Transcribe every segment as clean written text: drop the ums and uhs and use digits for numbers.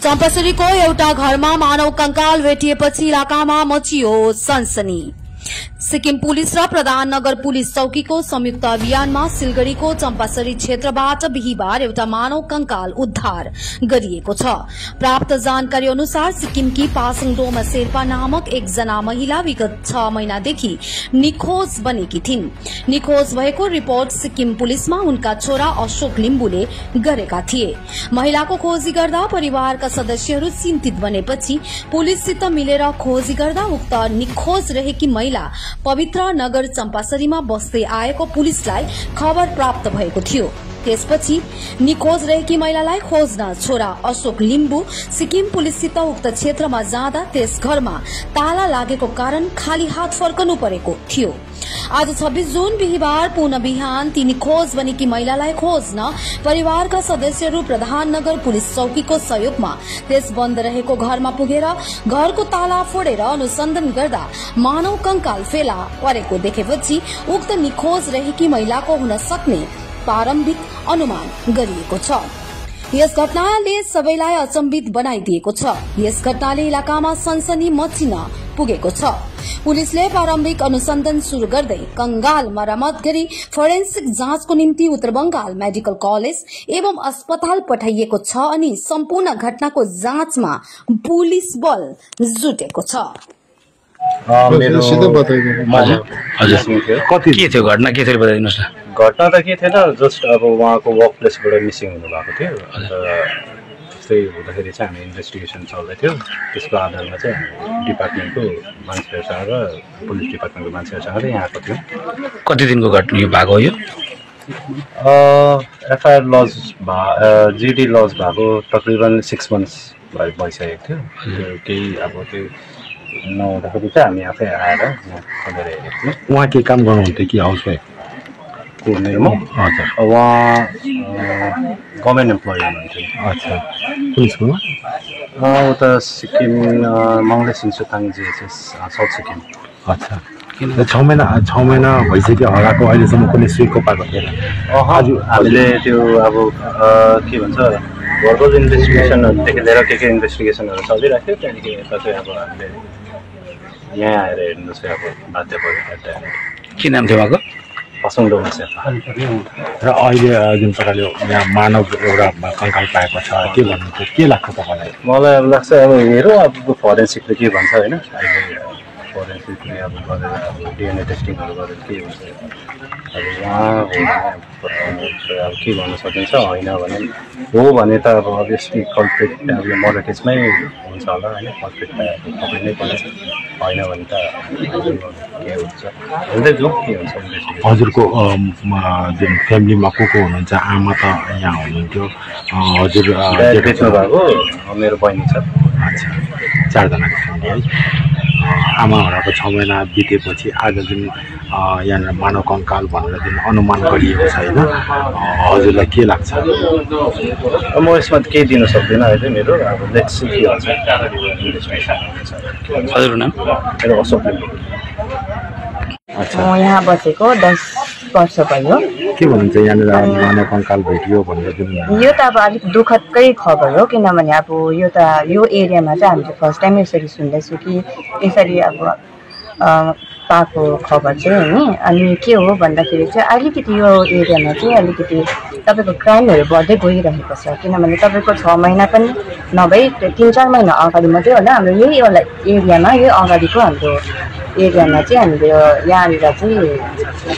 चम्पासरीको एउटा घरमा मानव कंकाल भेटिएपछि इलाकामा मचियो सनसनी। सिक्किम पुलिस र प्रधान नगर पुलिस चौकीको संयुक्त अभियानमा सिलगढ़ीको चम्पासरी क्षेत्रबाट बिहीबार एउटा मानव कंकाल उद्धार गरिएको छ। प्राप्त जानकारी अनुसार सिक्किमकी पासाङ डोमा शेर्पा नामक एकजना महिला विगत 6 महिनादेखि निखोज बनेकी थिइन्। निखोज भएको रिपोर्ट सिक्किम पुलिसमा उनका छोरा अशोक लिम्बुले गरेका थिए। महिलाको खोजी गर्दा परिवारका सदस्यहरू चिन्तित बनेपछि पुलिससित मिलेर खोजी गर्दा उक्त निखोज रहेकी महिला पवित्र नगर चम्पासरीमा बस्दै आएको पुलिसलाई खबर प्राप्त भएको थियो। त्यसपछि निखोज रहेकी महिलालाई खोज्न छोरा अशोक लिम्बु सिक्किम पुलिससित उक्त क्षेत्रमा जाँदा त्यस घरमा ताला लागेको कारण खाली हात फर्कनु परेको थियो। आज 26 जुन बिहीबार पुनः बिहान ती निखोज बनेकी महिलालाई खोज्न परिवारका सदस्यहरू प्रधान नगर पुलिस चौकीको सहयोगमा त्यस बन्द रहेको घरमा पुगेर घरको ताला फोडेर अनुसन्धान गर्दा मानव कंकाल फेला परेको देखेपछि उक्त निखोज रहेकी महिलाको हुन सक्ने प्रारम्भिक अनुमान गरिएको छ। यस घटनाले सबैलाई अचम्बित बनाइदिएको छ। यस घटनाले इलाकामा सनसनी मचिन पुगेको छ। पुलिसले प्रारम्भिक अनुसन्धान शुरू गर्दै कंगाल मरम्मत गरी फोरेन्सिक जाँचको निम्ति उत्तर बंगाल मेडिकल कलेज एवं अस्पताल पठाइएको छ अनि सम्पूर्ण घटनाको जाँचमा पुलिस बल जुटेको छ। के थियो घटना, के थियो बताइदिनुहोस् न। घटना त के थिएन, जस्ट अब उहाँको वर्क प्लेसबाट मिसिङ हुनुभएको थियो। त्यस्तै हुँदाखेरि चाहिँ हामी इन्भेस्टिगेसन चल्दै थियो। त्यसको आधारमा चाहिँ डिपार्टमेन्टको मान्छेहरूसँग र पुलिस डिपार्टमेन्टको मान्छेहरूसँग चाहिँ यहाँ आएको थियो। कति दिनको घटना यो भएको हो? यो एफआइआर लज जिडी लज भएको तकरिबन 6 मन्थ्स भइसकेको थियो। त्यो केही अब त्यो नहुँदाखेरि चाहिँ हामी आफै आएर खोलेर हेरेको थियौँ। उहाँ के काम गर्नुहुन्थ्यो कि हाउस वाइफ? हजुर, उहाँ गभर्मेन्ट इम्प्लोइ हुनुहुन्थ्यो। अच्छा, पुलिसको उता सिक्किम मङ्गले सिन्सुथाङ जिएचएस साउथ सिक्किम। अच्छा, 6 महिना भइसक्यो हराएको, अहिलेसम्म कुनै स्विको पाएको थिएन। हजुर, हामीले त्यो अब के भन्छ भर्बल इन्भेस्टिगेसनहरूदेखि लिएर के इन्भेस्टिगेसनहरू चलिरहेको थियो। त्यहाँदेखि यता चाहिँ अब हामीले यहाँ आएर हेर्नु चाहिँ अब बाध्य पऱ्यो। के नाम थियो उहाँको? पासाङ डोमा शेर्पा। र अहिले जुन प्रकारले यहाँ मानव एउटा कंकाल पाएको छ, के भन्नुहुन्छ? के लाग्छ तपाईँलाई? मलाई अब लाग्छ अब हेरौँ अब फोरेन्सिकले के भन्छ होइन। अहिले फोरेन्सिकले अब गरेर अब डिएनए टेस्टिङहरू गरेर के हुन्छ अब उहाँ अब के भन्न सकिन्छ। होइन भने हो भने त अब अभियसली कल्प्रिट अब यो मर्डर केसमै हुन्छ होला होइन। कल्प्रिट त पक्रिनै पर्छ। होइन भने त के हुन्छ हेर्दै जाउँ के हुन्छ। हजुरको जुन फ्यामिलीमा को हुनुहुन्छ? आमा त यहाँ हुनुहुन्थ्यो, हजुर बेच्नु भएको मेरो बहिनी छ। अच्छा, 4 जनाको फ्यामिली है। आमा हराएको 6 महिना बितेपछि आज जुन यहाँनिर मानव कंकाल भनेर जुन अनुमान गरिएको छ होइन, हजुरलाई के लाग्छ? म यसमा केही दिन सक्दिनँ अहिले। मेरो अब लेट्स सी के हुन्छ। हजुरको नाम? मेरो अशोक लिम्बु। म यहाँ बसेको 10 वर्ष भयो। के भन्नुहुन्छ यहाँनिर मानव कंकाल भेटियो भनेर जुन? यो त अब अलिक दुःखदकै खबर हो, किनभने अब यो त यो एरियामा चाहिँ हामीले फर्स्ट टाइम यसरी सुन्दैछु कि यसरी अब पाएको खबर चाहिँ होइन। अनि के हो भन्दाखेरि चाहिँ अलिकति यो एरियामा चाहिँ अलिकति तपाईँको क्राइमहरू बढ्दै गइरहेको छ। किनभने तपाईँको 6 महिना पनि नभई 3-4 महिना अगाडि मात्रै होला हाम्रो यही एरियामा, यही अगाडिको हाम्रो एरियामा चाहिँ हामीले यहाँनिर चाहिँ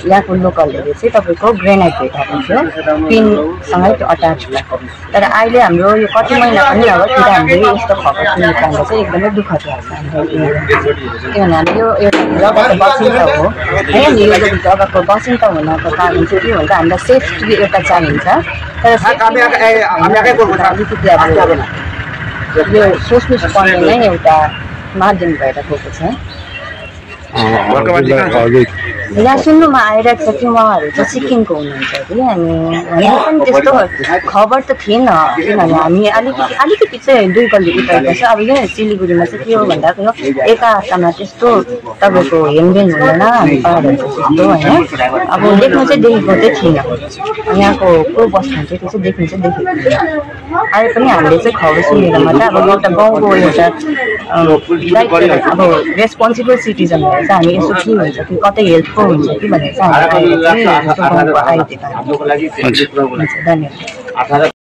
यहाँको लोकलहरू चाहिँ तपाईँको ग्रेनाइट भेटाएको थियो, पिनसँगै त्यो अट्याच भएको। तर अहिले हाम्रो यो कति महिना पनि अबतिर हामीले यस्तो खबर सुन्नु पाउँदा चाहिँ एकदमै दुःखद लाग्छ हाम्रो किनभने हामी यो एउटा जग्गाको बसिन्दा हो है। यो जग्गाको बसिन्दा हुनको कारण चाहिँ के हुन्छ, हामीलाई सेफ्टी एउटा चाहिन्छ। तर अलिकति अब यो सोच्नु पर्ने नै एउटा माध्यम भएर गएको छ। हजुर यहाँ सुन्नुमा आइरहेको छ कि उहाँहरू चाहिँ सिक्किमको हुनुहुन्छ कि अनि हामीले पनि त्यस्तो खबर त थिएन किनभने हामी अलिकति चाहिँ 2 गल्ली उता छ अब यहाँ सिलिगुडीमा चाहिँ के हो भन्दाखेरि एकाअर्कामा त्यस्तो तपाईँको हेनदेन हुँदैन हामी पाहाडहरूको जस्तो होइन अब देख्नु चाहिँ देखेको चाहिँ थिएन यहाँको को बस्नुहुन्छ त्यो चाहिँ देख्नु चाहिँ देखेको थिएन अहिले पनि हामीले चाहिँ खबर सुनेर मात्रै अब एउटा गाउँको एउटा दायित्व अब रेस्पोन्सिबल सिटिजन भएर चाहिँ हामी यसो के हुन्छ कि कतै हेल्पफुल हुन्छ कि भनेर चाहिँ हामी आइदिएको धन्यवाद।